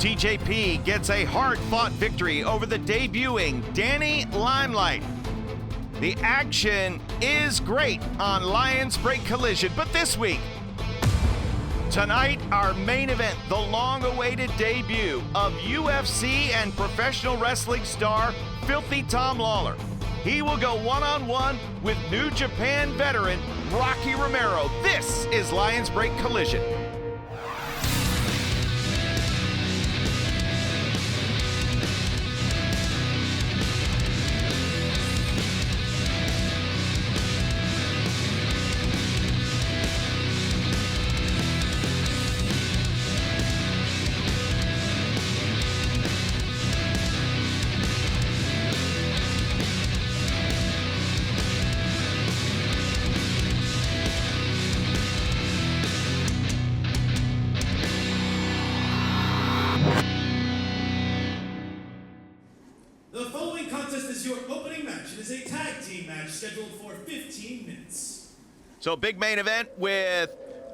TJP gets a hard-fought victory over the debuting Danny Limelight. The action is great on Lions Break Collision, but this week, tonight, our main event, the long-awaited debut of UFC and professional wrestling star Filthy Tom Lawler. He will go one-on-one with New Japan veteran Rocky Romero. This is Lions Break Collision. Scheduled for 15 minutes. So big main event with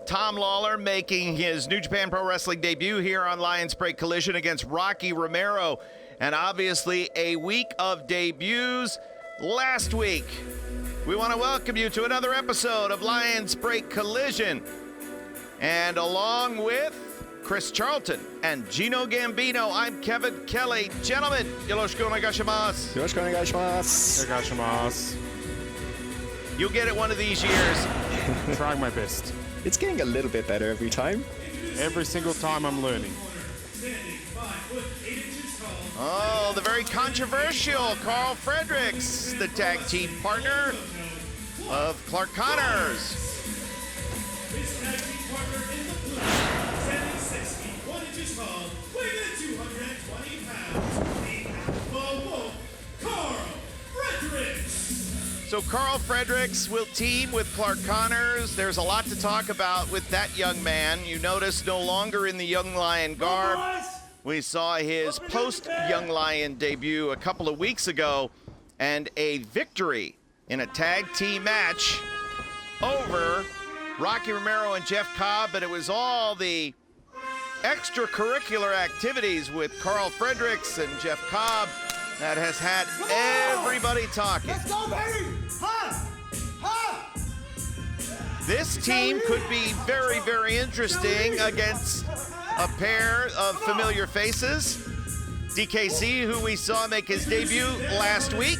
Tom Lawler making his New Japan Pro Wrestling debut here on Lions Break Collision against Rocky Romero. And obviously a week of debuts last week. We want to welcome you to another episode of Lions Break Collision. And along with Chris Charlton and Gino Gambino, I'm Kevin Kelly. Gentlemen, yoroshiku onegaishimasu. Yoroshiku onegaishimasu. Onegaishimasu. You'll get it one of these years. Trying my best. It's getting a little bit better every time. Every single time I'm learning. Oh, the very controversial Karl Fredrick, the tag team partner of Clark Connors. His tag team partner in the blue, standing 6 feet 1 inches tall, weighing at 220 pounds, the Alpha Wolf, Karl Fredrick. So Karl Fredrick will team with Clark Connors. There's a lot to talk about with that young man. You notice no longer in the Young Lion garb. We saw his post-Young Lion debut a couple of weeks ago and a victory in a tag team match over Rocky Romero and Jeff Cobb, but it was all the extracurricular activities with Karl Fredrick and Jeff Cobb that has had everybody talking. Let's go, baby! Ha! Ha! This team could be very, very interesting against a pair of familiar faces. DKC, who we saw make his debut last week.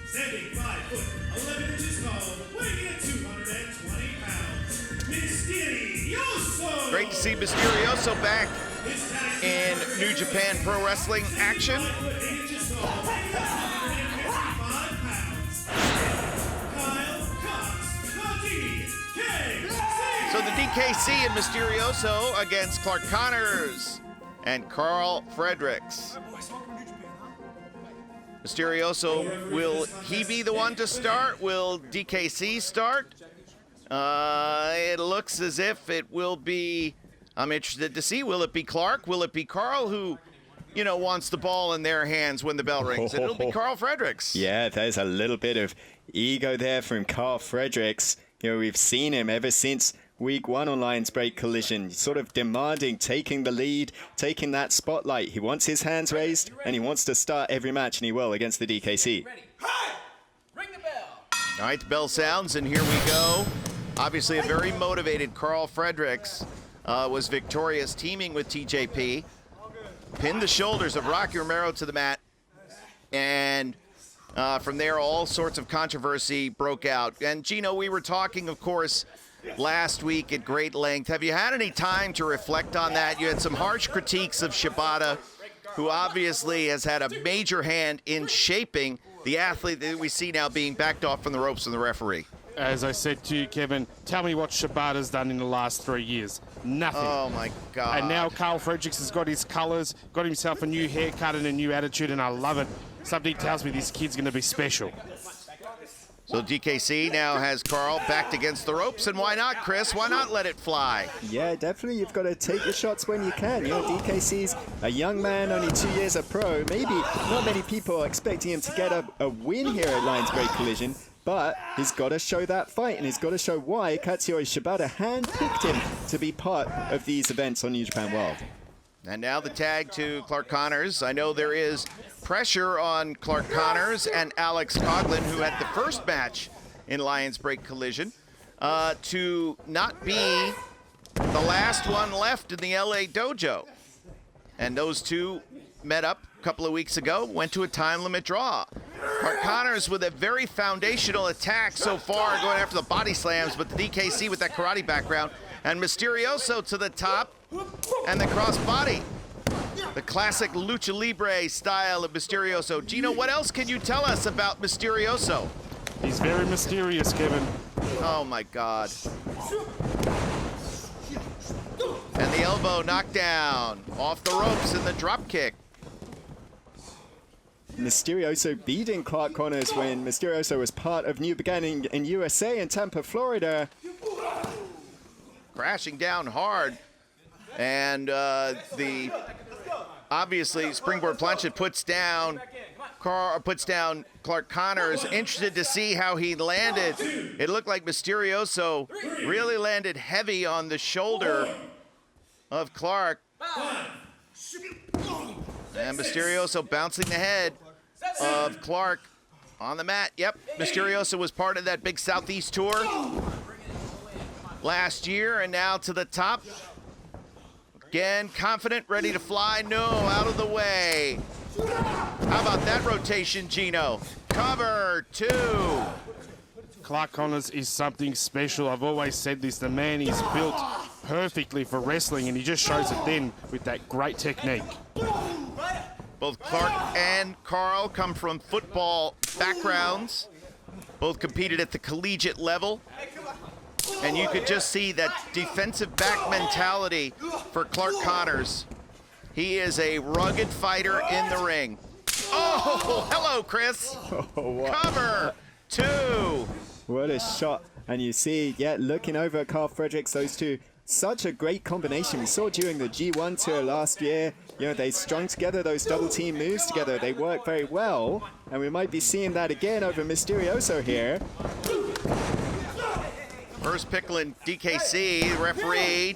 Standing 5 foot 11 inches tall, weighing at 220 pounds, Mysterioso. Great to see Mysterioso back in New Japan Pro Wrestling action. So the DKC and Mysterioso against Clark Connors and Karl Fredrick. Mysterioso, will he be the one to start? Will DKC start? It looks as if it will be, I'm interested to see, will it be Clark? Will it be Karl who, you know, wants the ball in their hands when the bell rings? It'll be Karl Fredrick. Yeah, there's a little bit of ego there from Karl Fredrick. You know, we've seen him ever since Week 1 on Lions Break Collision, sort of demanding, taking the lead, taking that spotlight. He wants his hands raised, and he wants to start every match, and he will against the DKC. Hi! Ring the bell! All right, the bell sounds, and here we go. Obviously, a very motivated Karl Fredrick was victorious, teaming with TJP. Pinned the shoulders of Rocky Romero to the mat, and from there, all sorts of controversy broke out. And Gino, we were talking, of course, last week at great length. Have you had any time to reflect on that? You had some harsh critiques of Shibata, who obviously has had a major hand in shaping the athlete that we see now being backed off from the ropes from the referee. As I said to you, Kevin, tell me what Shibata's done in the last 3 years. Nothing. Oh, my God. And now Karl Fredrick has got his colours, got himself a new haircut and a new attitude, and I love it. Something tells me this kid's going to be special. So DKC now has Karl backed against the ropes, and why not, Chris? Why not let it fly? Yeah, definitely. You've got to take your shots when you can. You know, DKC's a young man, only 2 years a pro. Maybe not many people are expecting him to get a win here at Lions Break Collision, but he's got to show that fight, and he's got to show why Katsuyori Shibata handpicked him to be part of these events on New Japan World. And now the tag to Clark Connors. I know there is pressure on Clark Connors and Alex Coughlin, who had the first match in Lions Break Collision, to not be the last one left in the LA dojo. And those two met up a couple of weeks ago, went to a time limit draw. Clark Connors with a very foundational attack so far, going after the body slams, but the DKC with that karate background. And Mysterioso to the top, and the crossbody. The classic lucha libre style of Mysterioso. Gino, what else can you tell us about Mysterioso? He's very mysterious, Kevin. Oh my God. And the elbow knocked down, off the ropes in the drop kick. Mysterioso beating Clark Connors when Mysterioso was part of New Beginning in USA in Tampa, Florida. Crashing down hard. And obviously Springboard Plancha puts down Clark Connors. Interested to see how he landed. It looked like Mysterioso really landed heavy on the shoulder of Clark. And Mysterioso bouncing the head of Clark on the mat. Yep, Mysterioso was part of that big Southeast tour last year, and now to the top. Again, confident, ready to fly. No, out of the way. How about that rotation, Gino? Cover 2. Clark Connors is something special. I've always said this. The man is built perfectly for wrestling, and he just shows it then with that great technique. Both Clark and Karl come from football backgrounds. Both competed at the collegiate level. And you could just see that defensive back mentality for Clark Connors. He is a rugged fighter in the ring. Oh, hello, Chris. Oh, what? Cover 2. What a shot. And you see, yeah, looking over at Karl Fredrick, those two, such a great combination. We saw during the G1 tour last year, you know, they strung together those double team moves together. They work very well. And we might be seeing that again over Mysterioso here. First pickle in DKC, referee.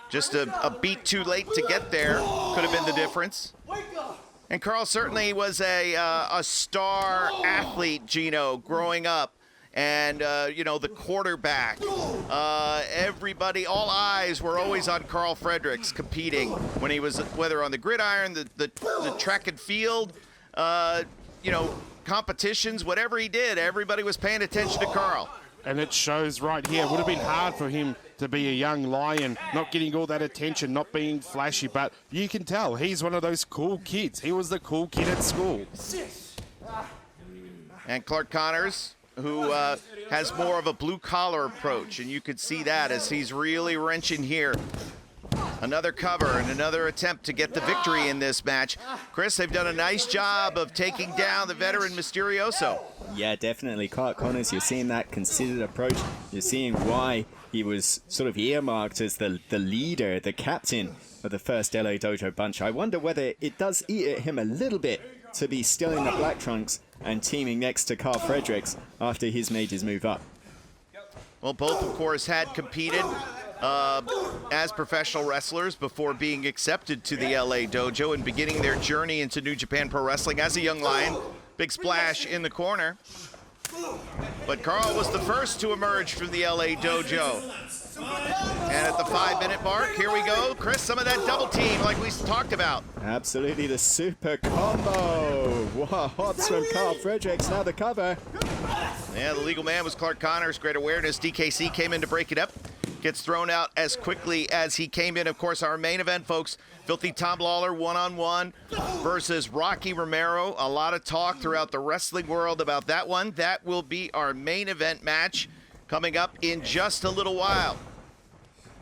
Just a beat too late to get there. Could have been the difference. And Karl certainly was a star athlete, Gino, growing up. And, you know, the quarterback. Everybody, all eyes were always on Karl Fredrick competing when he was, whether on the gridiron, the track and field, you know, competitions, whatever he did, everybody was paying attention to Karl. And it shows right here. It would have been hard for him to be a young lion, not getting all that attention, not being flashy, but you can tell he's one of those cool kids. He was the cool kid at school. And Clark Connors, who has more of a blue-collar approach, and you could see that as he's really wrenching here. Another cover and another attempt to get the victory in this match. Chris, they've done a nice job of taking down the veteran Mysterioso. Yeah, definitely. Clark Connors, you're seeing that considered approach. You're seeing why he was sort of earmarked as the leader, the captain of the first LA Dojo bunch. I wonder whether it does eat at him a little bit to be still in the black trunks and teaming next to Karl Fredrick after he's made his move up. Well, both, of course, had competed as professional wrestlers before being accepted to the LA Dojo and beginning their journey into New Japan Pro Wrestling as a young lion. Big splash in the corner. But Karl was the first to emerge from the LA Dojo. And at the 5-minute mark, here we go. Chris, some of that double team like we talked about. Absolutely, the super combo. Wow, hops from Karl Fredrick, now the cover. Yeah, the legal man was Clark Connors. Great awareness. DKC came in to break it up. Gets thrown out as quickly as he came in. Of course, our main event, folks, Filthy Tom Lawler one-on-one versus Rocky Romero. A lot of talk throughout the wrestling world about that one. That will be our main event match coming up in just a little while.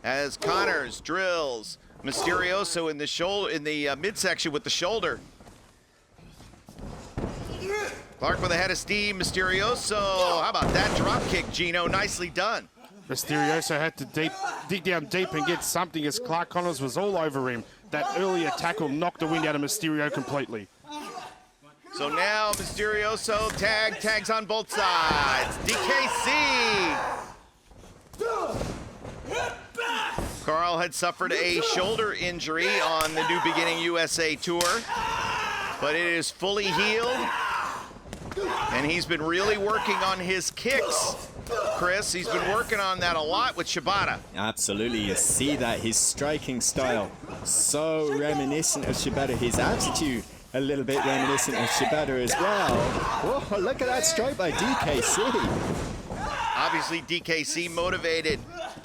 As Connors drills Mysterioso in the shoulder, in the midsection with the shoulder. Clark with a head of steam. Mysterioso, how about that drop kick, Gino? Nicely done. Mysterioso had to dig down deep and get something as Clark Connors was all over him. That earlier tackle knocked the wind out of Mysterio completely. So now Mysterioso tags on both sides. DKC. Karl had suffered a shoulder injury on the New Beginning USA Tour, but it is fully healed, and he's been really working on his kicks. Chris, he's been working on that a lot with Shibata. Absolutely, you see that, his striking style, so reminiscent of Shibata, his attitude, a little bit reminiscent of Shibata as well. Whoa, look at that strike by DKC. Obviously, DKC motivated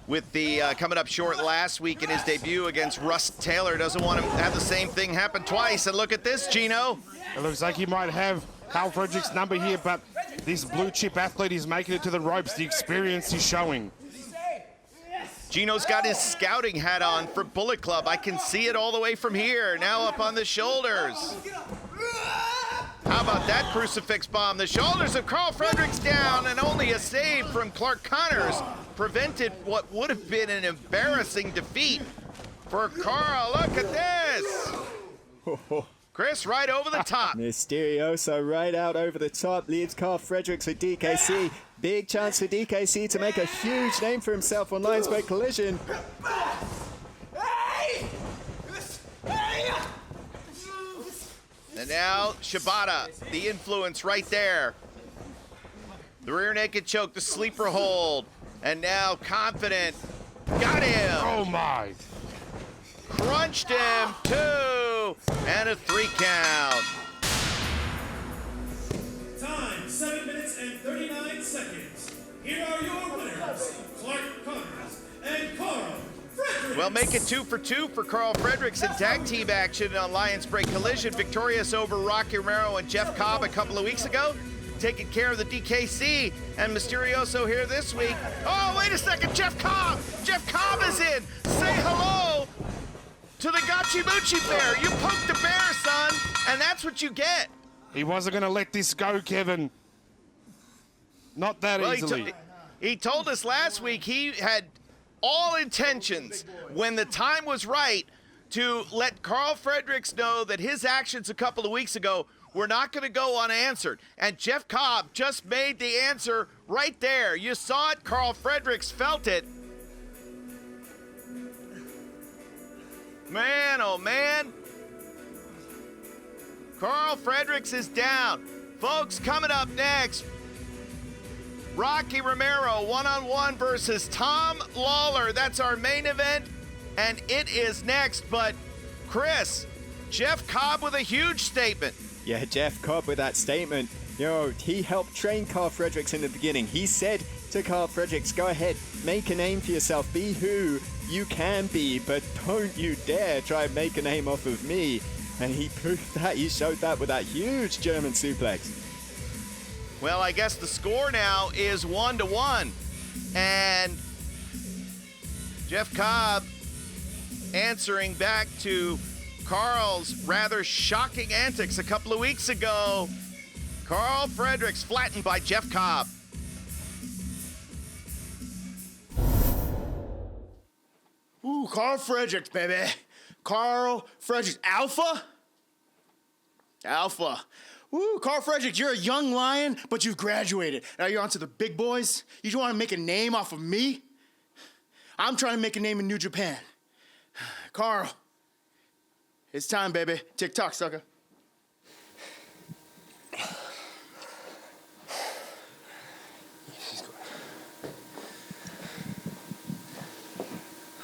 with the coming up short last week in his debut against Russ Taylor. Doesn't want to have the same thing happen twice. And look at this, Gino. It looks like he might have Karl Fredrick's number here, but this blue chip athlete is making it to the ropes. The experience is showing. Gino's got his scouting hat on for Bullet Club. I can see it all the way from here. Now up on the shoulders. How about that crucifix bomb? The shoulders of Karl Fredrick's down, and only a save from Clark Connors prevented what would have been an embarrassing defeat for Karl. Look at this. Chris, right over the top. Mysterioso right out over the top, leaves Karl Fredrick for DKC. Big chance for DKC to make a huge name for himself on Lions Break Collision. And now Shibata, the influence right there. The rear naked choke, the sleeper hold. And now confident. Got him. Oh my. Crunched him, 2, and a 3 count. Time, 7 minutes and 39 seconds. Here are your winners, Clark Connors and Karl Fredrick. Well, make it 2 for 2 for Karl Fredrick's in tag team action on Lions Break Collision. Victorious over Rocky Romero and Jeff Cobb a couple of weeks ago. Taking care of the DKC and Mysterioso here this week. Oh, wait a second, Jeff Cobb! Jeff Cobb is in! Say hello to the Gotchi Moochie Bear. You poked the bear, son, and that's what you get. He wasn't going to let this go, Kevin. Not that easily. He told us last week he had all intentions when the time was right to let Karl Fredrick know that his actions a couple of weeks ago were not going to go unanswered. And Jeff Cobb just made the answer right there. You saw it, Karl Fredrick felt it. Man, oh man. Karl Fredrick is down. Folks, coming up next, Rocky Romero one-on-one versus Tom Lawler. That's our main event, and it is next. But Chris, Jeff Cobb with a huge statement. Yeah, Jeff Cobb with that statement. You know, he helped train Karl Fredrick in the beginning. He said to Karl Fredrick, go ahead, make a name for yourself, be who you can be, but don't you dare try and make a name off of me. And he proved that. He showed that with that huge German suplex. Well, I guess the score now is 1-1. And Jeff Cobb answering back to Karl's rather shocking antics a couple of weeks ago. Karl Fredrick flattened by Jeff Cobb. Ooh, Karl Fredrick, baby. Karl Fredrick. Alpha? Alpha. Ooh, Karl Fredrick, you're a young lion, but you've graduated. Now you're on to the big boys. You just want to make a name off of me? I'm trying to make a name in New Japan. Karl, it's time, baby. Tick-tock, sucker.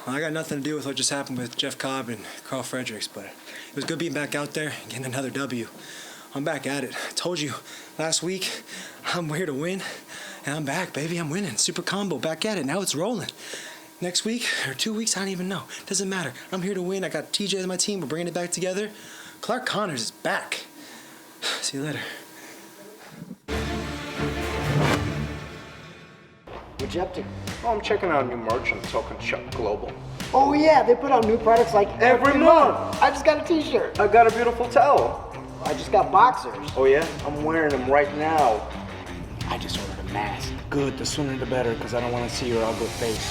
Well, I got nothing to do with what just happened with Jeff Cobb and Karl Fredrick, but it was good being back out there and getting another W. I'm back at it. I told you last week, I'm here to win, and I'm back, baby. I'm winning. Super combo, back at it. Now it's rolling. Next week or 2 weeks, I don't even know. Doesn't matter. I'm here to win. I got TJ on my team. We're bringing it back together. Clark Connors is back. See you later. What'd you up to? Oh, I'm checking out new merch on Talking Chuck Global. Oh yeah, they put out new products like every month. I just got a t-shirt. I got a beautiful towel. I just got boxers. Oh yeah? I'm wearing them right now. I just ordered a mask. Good, the sooner the better, because I don't want to see your ugly face.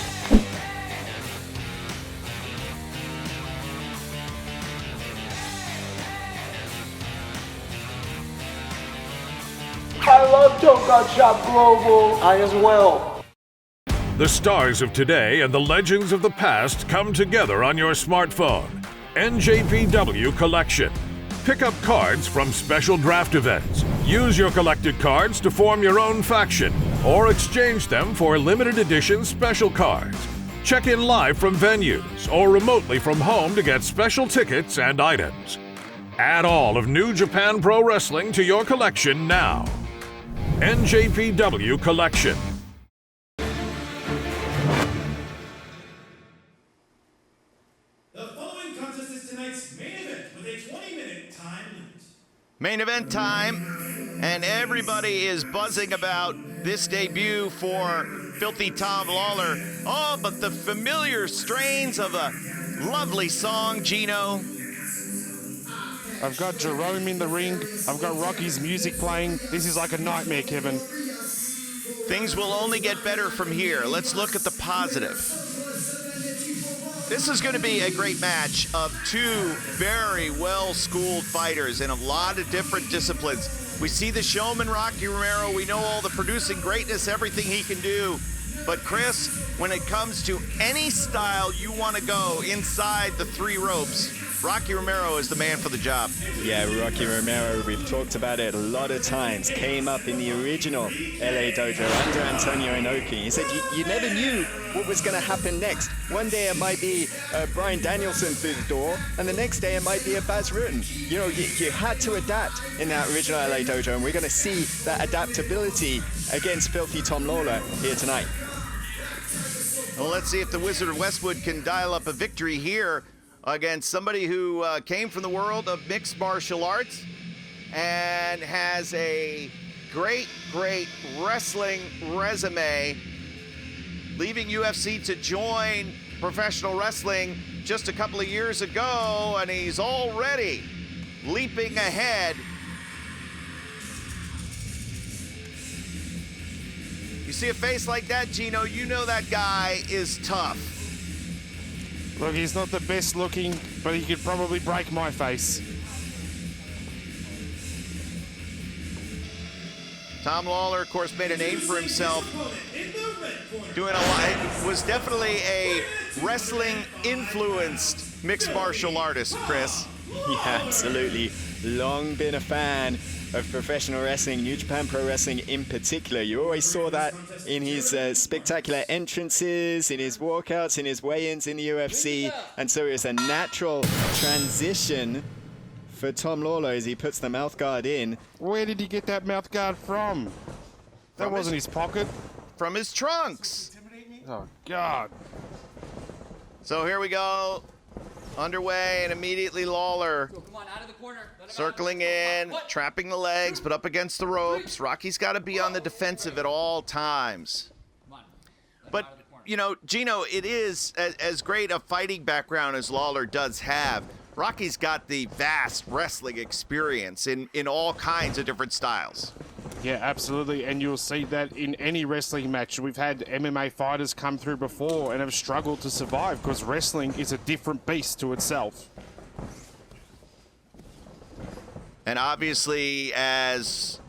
I love Token Shop Global. I as well. The stars of today and the legends of the past come together on your smartphone. NJPW Collection. Pick up cards from special draft events. Use your collected cards to form your own faction or exchange them for limited edition special cards. Check in live from venues or remotely from home to get special tickets and items. Add all of New Japan Pro Wrestling to your collection now. NJPW Collection. The following contest is tonight's main event with a 20-minute time limit. Main event time, and everybody is buzzing about this debut for Filthy Tom Lawler. Oh, but the familiar strains of a lovely song, Gino. I've got Jerome in the ring. I've got Rocky's music playing. This is like a nightmare, Kevin. Things will only get better from here. Let's look at the positive. This is going to be a great match of two very well-schooled fighters in a lot of different disciplines. We see the showman, Rocky Romero. We know all the producing greatness, everything he can do. But Chris, when it comes to any style you want to go inside the three ropes, Rocky Romero is the man for the job. Yeah, Rocky Romero, we've talked about it a lot of times, came up in the original LA Dojo under Antonio Inoki. He said you never knew what was going to happen next. One day it might be Bryan Danielson through the door, and the next day it might be a Baz Rutten. You know, you had to adapt in that original LA Dojo, and we're going to see that adaptability against Filthy Tom Lawler here tonight. Well, let's see if the Wizard of Westwood can dial up a victory here against somebody who came from the world of mixed martial arts and has a great wrestling resume, leaving UFC to join professional wrestling just a couple of years ago, and he's already leaping ahead. You see a face like that, Gino, you know that guy is tough. Look, he's not the best looking, but he could probably break my face. Tom Lawler, of course, made a name for himself doing a lot. Was definitely a wrestling-influenced mixed martial artist, Chris. Yeah, absolutely. Long been a fan of professional wrestling, New Japan Pro Wrestling in particular. You always saw that in his spectacular entrances, in his walkouts, in his weigh-ins in the UFC. And so it was a natural transition for Tom Lawler as he puts the mouth guard in. Where did he get that mouth guard from? That wasn't his pocket. From his trunks. Oh, God. So here we go. Underway, and immediately Lawler circling in, trapping the legs, but up against the ropes. Rocky's got to be on the defensive at all times. But, you know, Gino, it is as great a fighting background as Lawler does have. Rocky's got the vast wrestling experience in all kinds of different styles. Yeah, absolutely, and you'll see that in any wrestling match. We've had MMA fighters come through before and have struggled to survive because wrestling is a different beast to itself. And obviously, as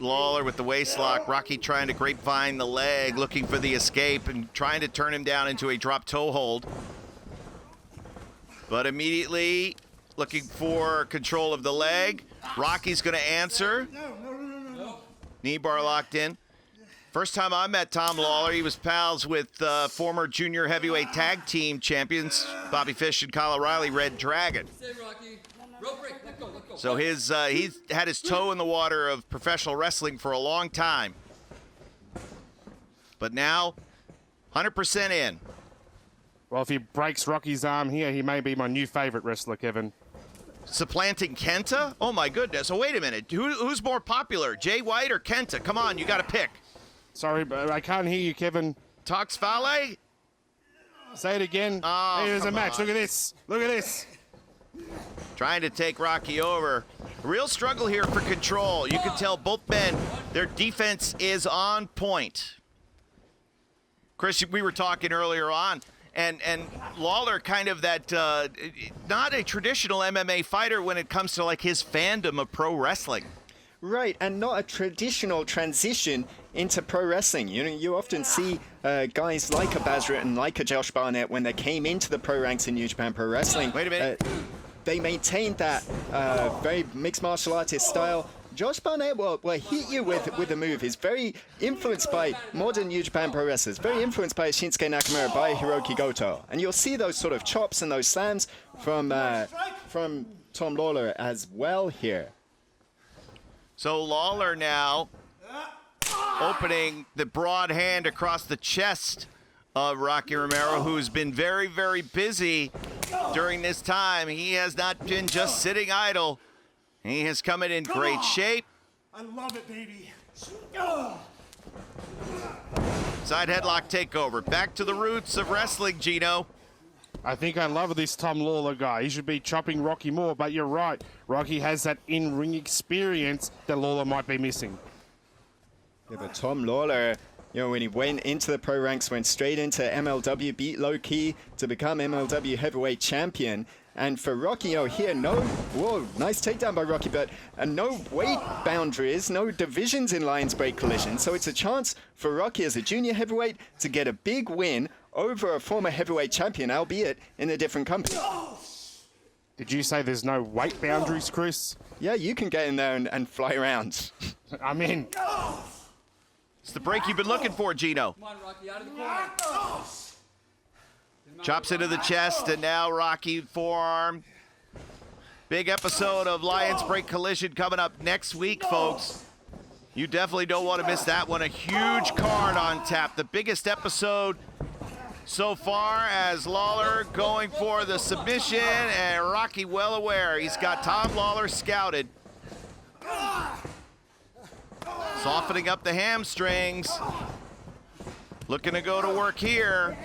Lawler with the waist lock, Rocky trying to grapevine the leg, looking for the escape and trying to turn him down into a drop toe hold. But immediately looking for control of the leg. Rocky's going to answer. Knee bar locked in. First time I met Tom Lawler, he was pals with former junior heavyweight tag team champions Bobby Fish and Kyle O'Reilly, Red Dragon. So he's had his toe in the water of professional wrestling for a long time. But now, 100% in. Well, if he breaks Rocky's arm here, he may be my new favorite wrestler, Kevin. Supplanting Kenta? Oh, my goodness. Oh, wait a minute. Who's more popular, Jay White or Kenta? Come on, you got to pick. Sorry, but I can't hear you, Kevin. Tox Fale? Say it again. Oh, Here's a match. on. Look at this. Look at this. Trying to take Rocky over. Real struggle here for control. You can tell both men, their defense is on point. Chris, we were talking earlier on. And Lawler kind of that, not a traditional MMA fighter when it comes to like his fandom of pro wrestling. Right, and not a traditional transition into pro wrestling. You know, you often see guys like a Basra and like a Josh Barnett when they came into the pro ranks in New Japan Pro Wrestling. Wait a minute. They maintained that very mixed martial artist style. Josh Barnett will hit you with a move. He's very influenced by modern New Japan Pro wrestlers, very influenced by Shinsuke Nakamura, by Hiroki Goto. And you'll see those sort of chops and those slams from Tom Lawler as well here. So Lawler now opening the broad hand across the chest of Rocky Romero, who's been very, very busy during this time. He has not been just sitting idle. He has come in great shape. I love it, baby. Side headlock takeover. Back to the roots of wrestling, Gino. I think I love this Tom Lawler guy. He should be chopping Rocky more, but you're right. Rocky has that in-ring experience that Lawler might be missing. Yeah, but Tom Lawler, you know, when he went into the pro ranks, went straight into MLW, beat Low Key to become MLW heavyweight champion. And for Rocky, you know, here, whoa, nice takedown by Rocky, but no weight boundaries, no divisions in Lions Break Collision. So it's a chance for Rocky as a junior heavyweight to get a big win over a former heavyweight champion, albeit in a different company. Did you say there's no weight boundaries, Chris? Yeah, you can get in there and fly around. I'm in. It's the break you've been looking for, Gino. Come on, Rocky, out of the corner. Chops into the chest, and now Rocky forearm. Big episode of Lions Break Collision coming up next week, folks. You definitely don't want to miss that one. A huge card on tap. The biggest episode so far, as Lawler going for the submission, and Rocky well aware. He's got Tom Lawler scouted. Softening up the hamstrings. Looking to go to work here.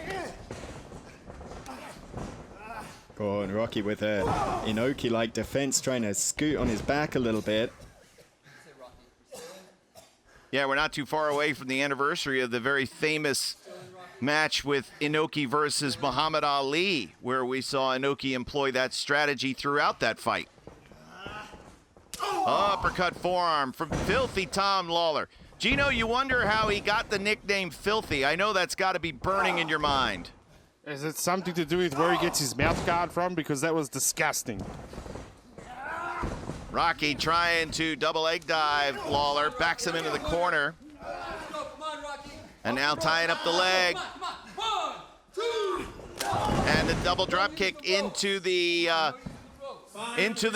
Oh, and Rocky with a Inoki-like defense, trying to scoot on his back a little bit. Yeah, we're not too far away from the anniversary of the very famous match with Inoki versus Muhammad Ali, where we saw Inoki employ that strategy throughout that fight. Uppercut forearm from Filthy Tom Lawler. Gino, you wonder how he got the nickname Filthy. I know that's got to be burning in your mind. Is it something to do with where he gets his mouth guard from? Because that was disgusting. Rocky trying to double leg dive Lawler, backs him into the corner. And now tying up the leg. And the double drop kick into the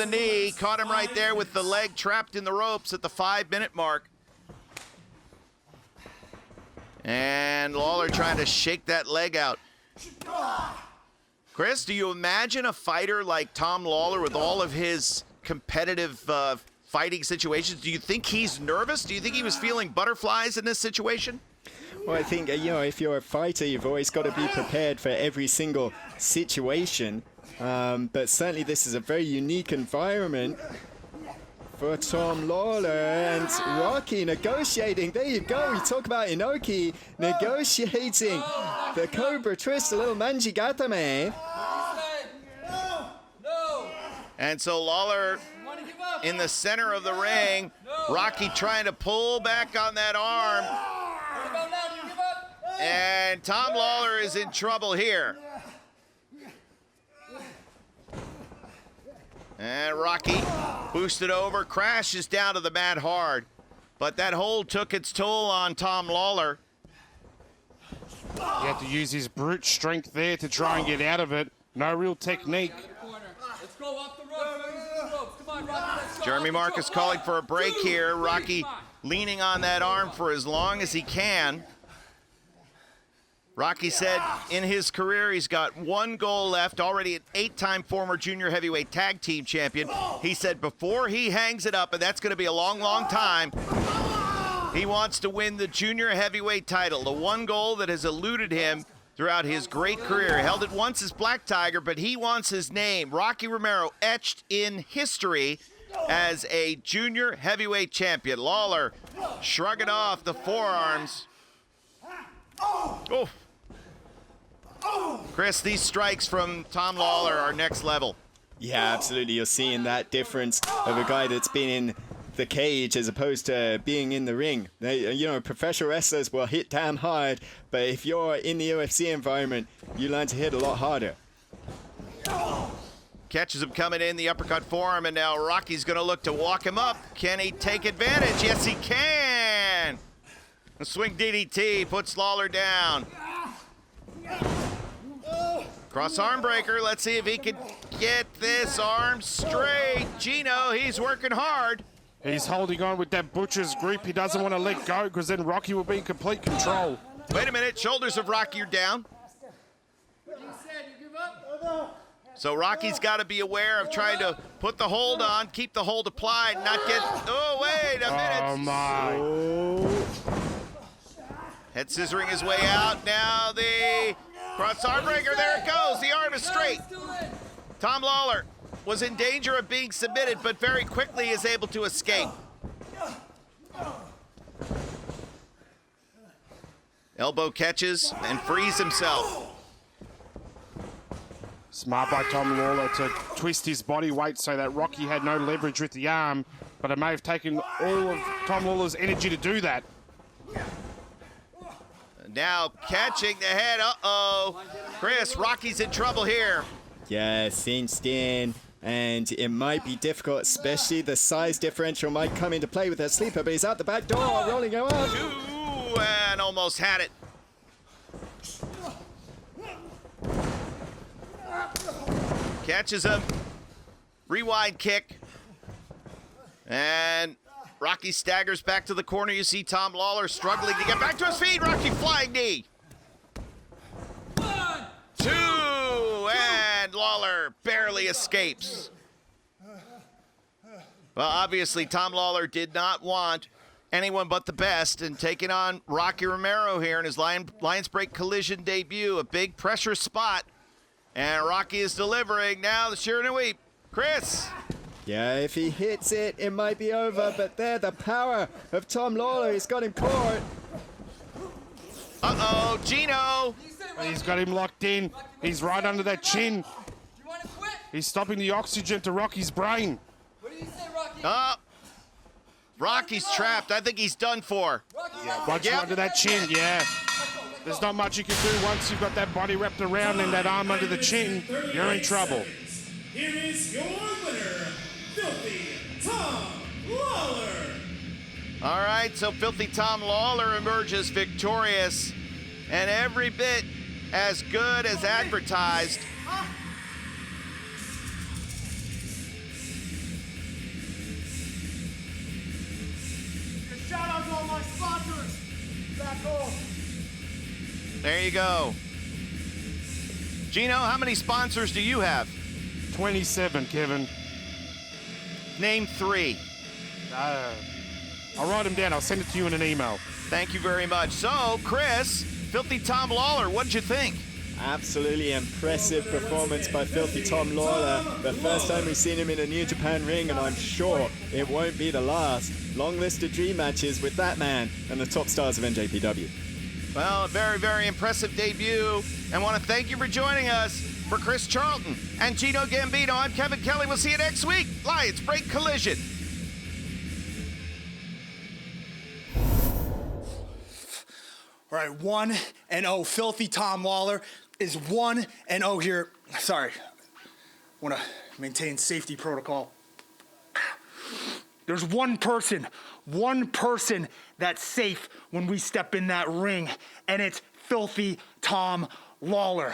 knee. Caught him right there with the leg trapped in the ropes at the 5-minute mark. And Lawler trying to shake that leg out. Chris, do you imagine a fighter like Tom Lawler with all of his competitive fighting situations? Do you think he's nervous? Do you think he was feeling butterflies in this situation? Well, I think, you know, if you're a fighter, you've always got to be prepared for every single situation. But certainly this is a very unique environment for Tom Lawler, and Rocky negotiating. There you go. We talk about Inoki negotiating the Cobra Twist, a little Manjigatame. And so Lawler in the center of the ring. Rocky trying to pull back on that arm. And Tom Lawler is in trouble here. And Rocky boosted over, crashes down to the mat hard. But that hold took its toll on Tom Lawler. He had to use his brute strength there to try and get out of it. No real technique. Let's go off the ropes. Come on, Rocky. Let's go. Jeremy Marcus calling for a break here. Rocky leaning on that arm for as long as he can. Rocky said in his career he's got one goal left, already an 8-time former junior heavyweight tag team champion. He said before he hangs it up, and that's going to be a long, long time, he wants to win the junior heavyweight title, the one goal that has eluded him throughout his great career. He held it once as Black Tiger, but he wants his name, Rocky Romero, etched in history as a junior heavyweight champion. Lawler shrugging off the forearms. Oh. Chris, these strikes from Tom Lawler are next level. Yeah, absolutely. You're seeing that difference of a guy that's been in the cage as opposed to being in the ring. Professional wrestlers will hit damn hard, but if you're in the UFC environment, you learn to hit a lot harder. Catches him coming in, the uppercut forearm, and now Rocky's going to look to walk him up. Can he take advantage? Yes, he can. A swing DDT puts Lawler down. Cross arm breaker. Let's see if he can get this arm straight. Gino, he's working hard. He's holding on with that butcher's grip. He doesn't want to let go because then Rocky will be in complete control. Wait a minute. Shoulders of Rocky are down. So Rocky's got to be aware of trying to put the hold on, keep the hold applied, not get... Oh, wait a minute. Oh, my. Head scissoring his way out. Now the cross arm breaker. There it goes. The arm is straight. Tom Lawler was in danger of being submitted, but very quickly is able to escape. Elbow catches and frees himself. Smart by Tom Lawler to twist his body weight so that Rocky had no leverage with the arm, but it may have taken all of Tom Lawler's energy to do that. Now catching the head. Uh-oh. Chris, Rocky's in trouble here. Yeah, cinched in, and it might be difficult, especially the size differential might come into play with that sleeper, but he's out the back door, rolling him up. Ooh, and almost had it. Catches him. Rewind kick. And Rocky staggers back to the corner. You see Tom Lawler struggling to get back to his feet. Rocky flying knee. 1, 2, and Lawler barely escapes. Well, obviously, Tom Lawler did not want anyone but the best, and taking on Rocky Romero here in his Lions Break Collision debut, a big pressure spot. And Rocky is delivering now, the sheer and weep. Chris. Yeah, if he hits it, it might be over, but there, the power of Tom Lawler has got him caught. Uh-oh, Gino. He's got him locked in. He's right under that chin. You want to quit? He's stopping the oxygen to Rocky's brain. What do you say, Rocky? Rocky's trapped. I think he's done for. Once you're under that chin, yeah. There's not much you can do once you've got that body wrapped around and that arm under the chin. You're in trouble. Here is your winner, Filthy Tom Lawler. All right, so Filthy Tom Lawler emerges victorious and every bit as good as advertised. Shout out to all my sponsors back home. There you go. Gino, how many sponsors do you have? 27, Kevin. Name 3. I'll write them down. I'll send it to you in an email. Thank you very much. So, Chris, Filthy Tom Lawler, what'd you think? Absolutely impressive performance by Filthy Tom Lawler. The first time we've seen him in a New Japan ring, and I'm sure it won't be the last. Long list of dream matches with that man and the top stars of NJPW. Well, a very, very impressive debut. And want to thank you for joining us. For Chris Charlton and Gino Gambino, I'm Kevin Kelly. We'll see you next week. Lions Break Collision. All right, 1-0. Filthy Tom Lawler is 1-0 here. Sorry, want to maintain safety protocol. There's one person that's safe when we step in that ring, and it's Filthy Tom Lawler.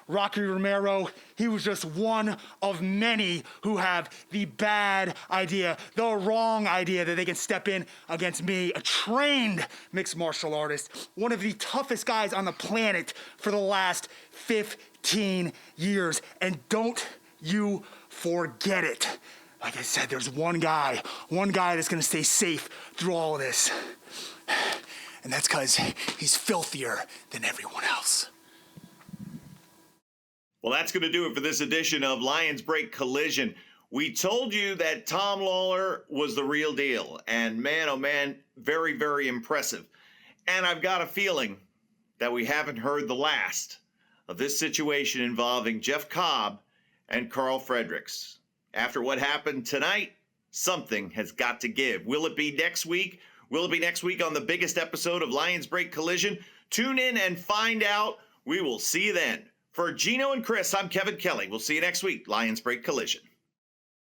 Rocky Romero, he was just one of many who have the bad idea, the wrong idea that they can step in against me, a trained mixed martial artist, one of the toughest guys on the planet for the last 15 years. And don't you forget it. Like I said, there's one guy that's gonna stay safe through all of this. And that's because he's filthier than everyone else. Well, that's going to do it for this edition of Lions Break Collision. We told you that Tom Lawler was the real deal. And man, oh man, very, very impressive. And I've got a feeling that we haven't heard the last of this situation involving Jeff Cobb and Karl Fredrick. After what happened tonight, Something has got to give. Will it be next week? Will it be next week on the biggest episode of Lions Break Collision? Tune in and find out. We will see you then. For Gino and Chris, I'm Kevin Kelly. We'll see you next week, Lions Break Collision.